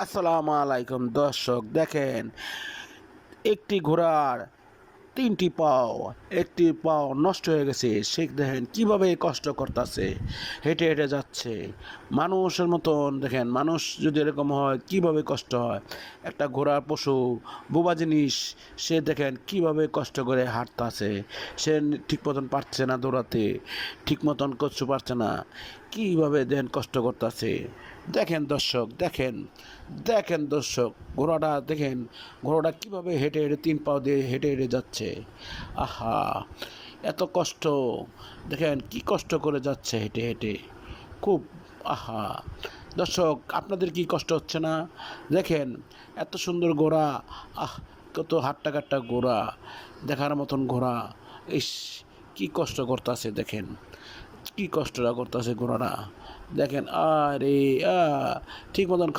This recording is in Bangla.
আসসালামু আলাইকুম দর্শক, দেখেন একটি ঘোড়ার তিনটি পাও, একটি পাও নষ্ট হয়ে গেছে। সে দেখেন কীভাবে কষ্ট করতেছে, হেঁটে হেঁটে যাচ্ছে মানুষের মতন। দেখেন মানুষ যদি এরকম হয় কীভাবে কষ্ট হয়। একটা ঘোড়া পশু বোবা জিনিস, সে দেখেন কীভাবে কষ্ট করে হাঁটতেছে। সে ঠিক মতন পারছে না দৌড়াতে, ঠিক মতন করতে পারছে না, কীভাবে দেখেন কষ্ট করতেছে। দেখেন দর্শক, দেখেন দেখেন দর্শক, ঘোড়াটা দেখেন, ঘোড়াটা কীভাবে হেঁটে হেঁটে তিন পাও দিয়ে হেঁটে হেঁটে যাচ্ছে। আহা, এত কষ্ট! দেখেন কি কষ্ট করে যাচ্ছে হেঁটে হেঁটে, খুব। আহা দর্শক, আপনাদের কি কষ্ট হচ্ছে না? দেখেন এত সুন্দর ঘোড়া, কত হাট্টা কাট্টা ঘোড়া, দেখার মতন ঘোড়া। ইস, কি কষ্ট করতেছে, দেখেন কি কষ্টটা করতেছে ঘোড়াটা। দেখেন আরে ঠিক মতন